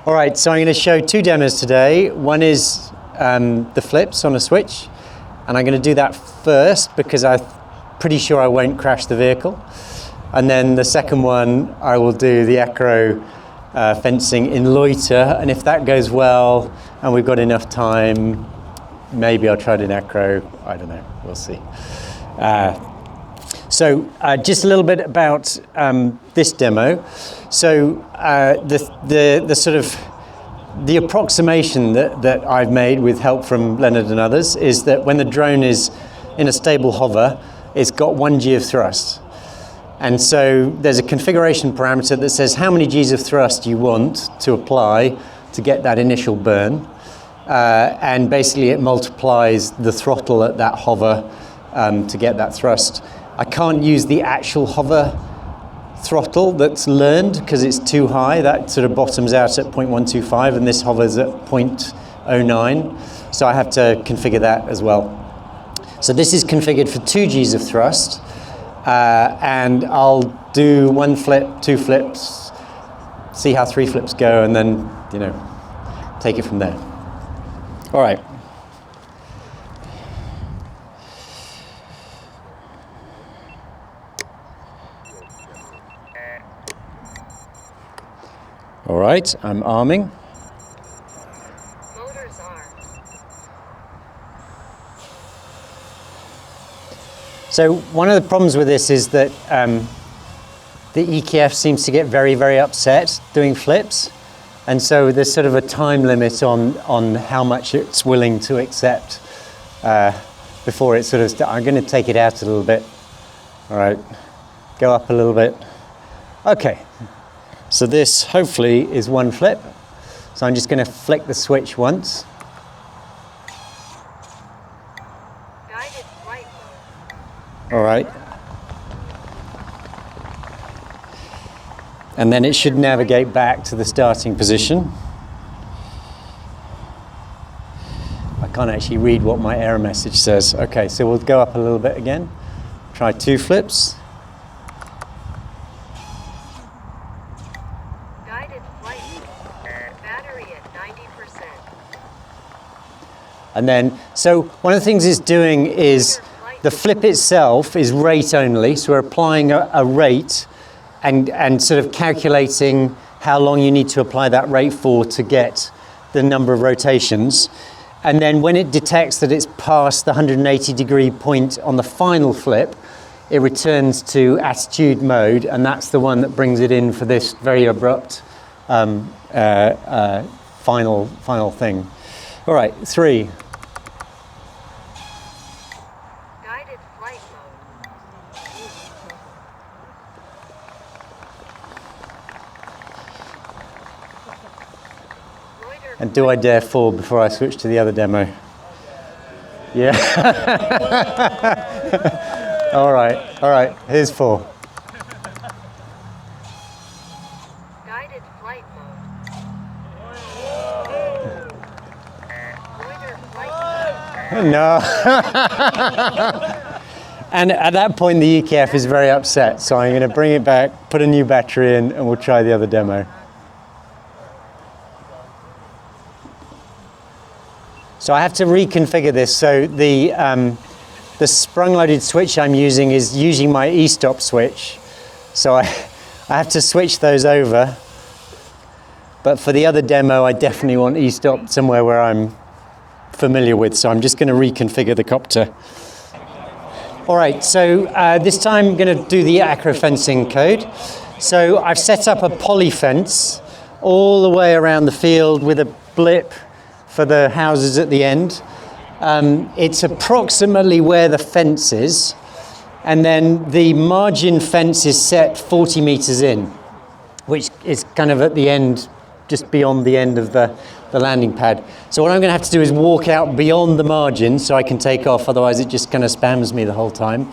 All right, so I'm going to show two demos today. One is the flips on a switch, and I'm going to do that first because I'm pretty sure I won't crash the vehicle. And then the second one, I will do the Acro fencing in loiter, and if that goes well and we've got enough time, maybe I'll try it in Acro. I don't know, we'll see. So just a little bit about this demo. So the sort of the approximation that I've made with help from Leonard and others is that when the drone is in a stable hover, it's got 1 G of thrust. And so there's a configuration parameter that says how many G's of thrust you want to apply to get that initial burn. And basically it multiplies the throttle at that hover to get that thrust. I can't use the actual hover throttle that's learned because it's too high. That sort of bottoms out at 0.125 and this hovers at 0.09. So I have to configure that as well. So this is configured for 2 G's of thrust. And I'll do 1 flip, 2 flips, see how 3 flips go, and then, take it from there. All right. All right, I'm arming. Motors armed. So one of the problems with this is that the EKF seems to get very, very upset doing flips. And so there's sort of a time limit on how much it's willing to accept before it sort of I'm going to take it out a little bit. All right, go up a little bit. Okay, so this hopefully is 1 flip. So I'm just going to flick the switch once. Guided flight mode. All right. And then it should navigate back to the starting position. I can't actually read what my error message says. Okay, so we'll go up a little bit again. Try 2 flips. Guided flight mode. Battery at 90%. And then, so one of the things it's doing is the flip itself is rate only. So we're applying a rate and sort of calculating how long you need to apply that rate for to get the number of rotations. And then when it detects that it's past the 180-degree point on the final flip, it returns to attitude mode, and that's the one that brings it in for this very abrupt final thing. All right, 3. Guided flight mode. Loiter And do I dare fall before I switch to the other demo? Yeah. All right, here's 4. Guided flight mode. Loiter flight mode. No. And at that point, the EKF is very upset. So I'm going to bring it back, put a new battery in, and we'll try the other demo. So I have to reconfigure this. So the sprung-loaded switch I'm using is using my e-stop switch. So I have to switch those over. But for the other demo, I definitely want e-stop somewhere where I'm familiar with. So I'm just going to reconfigure the copter. All right, so this time I'm going to do the Acro fencing code. So I've set up a poly fence all the way around the field with a blip for the houses at the end. It's approximately where the fence is, and then the margin fence is set 40 meters in, which is kind of at the end, just beyond the end of the landing pad. So what I'm going to have to do is walk out beyond the margin so I can take off, otherwise it just kind of spams me the whole time.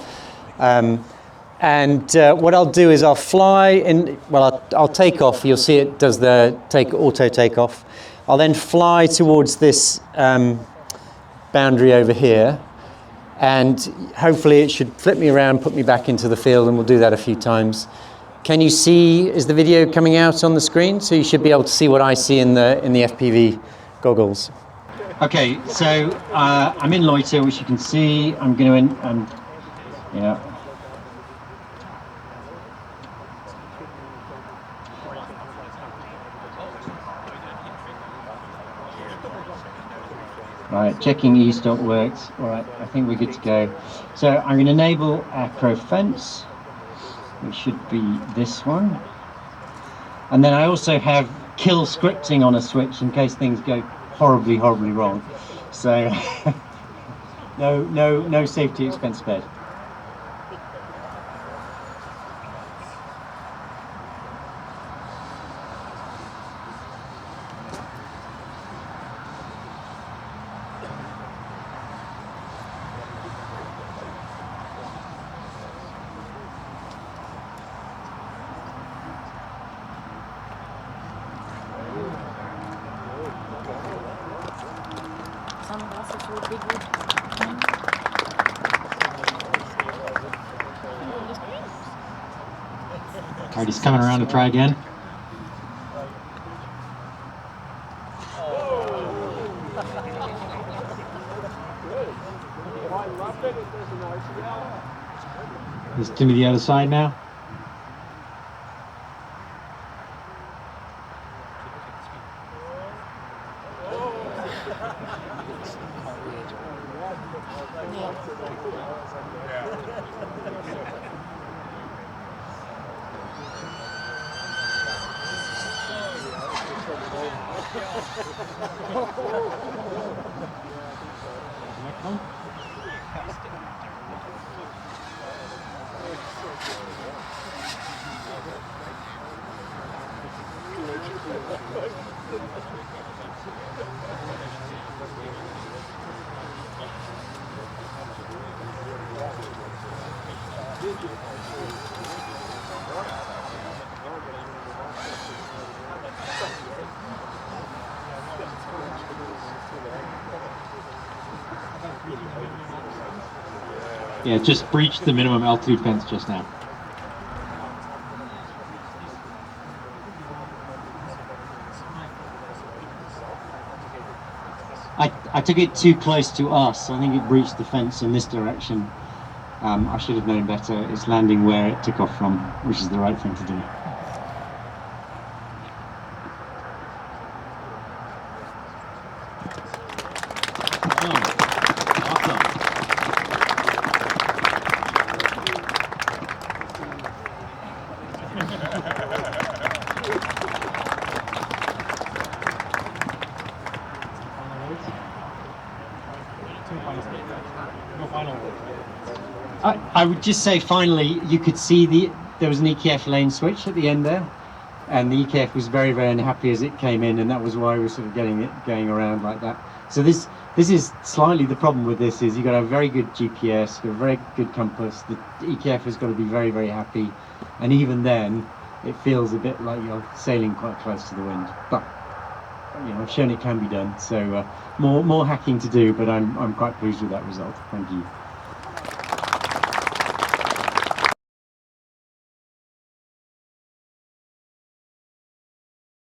What I'll do is I'll fly in, well, I'll take off. You'll see it does the auto takeoff. I'll then fly towards this boundary over here, and hopefully it should flip me around, put me back into the field, and we'll do that a few times. Can you see, is the video coming out on the screen? So you should be able to see what I see in the FPV goggles. Okay, so I'm in loiter, which you can see. I'm going to, yeah. Right, checking e-stop works. All right, I think we're good to go. So I'm going to enable Acro fence, which should be this one. And then I also have kill scripting on a switch in case things go horribly wrong. So no safety expense spared. Alright, he's coming around to try again. He's to the other side now. Yeah, just breached the minimum altitude fence just now. I took it too close to us. I think it breached the fence in this direction. I should have known better. It's landing where it took off from, which is the right thing to do. I would just say finally you could see there was an EKF lane switch at the end there, and the EKF was very unhappy as it came in, and that was why we were sort of getting it going around like that. So this is slightly the problem with this is you've got a very good GPS, you've got a very good compass. The EKF has got to be very happy, and even then it feels a bit like you're sailing quite close to the wind. But you know, I've shown it can be done. So more hacking to do, but I'm quite pleased with that result. Thank you.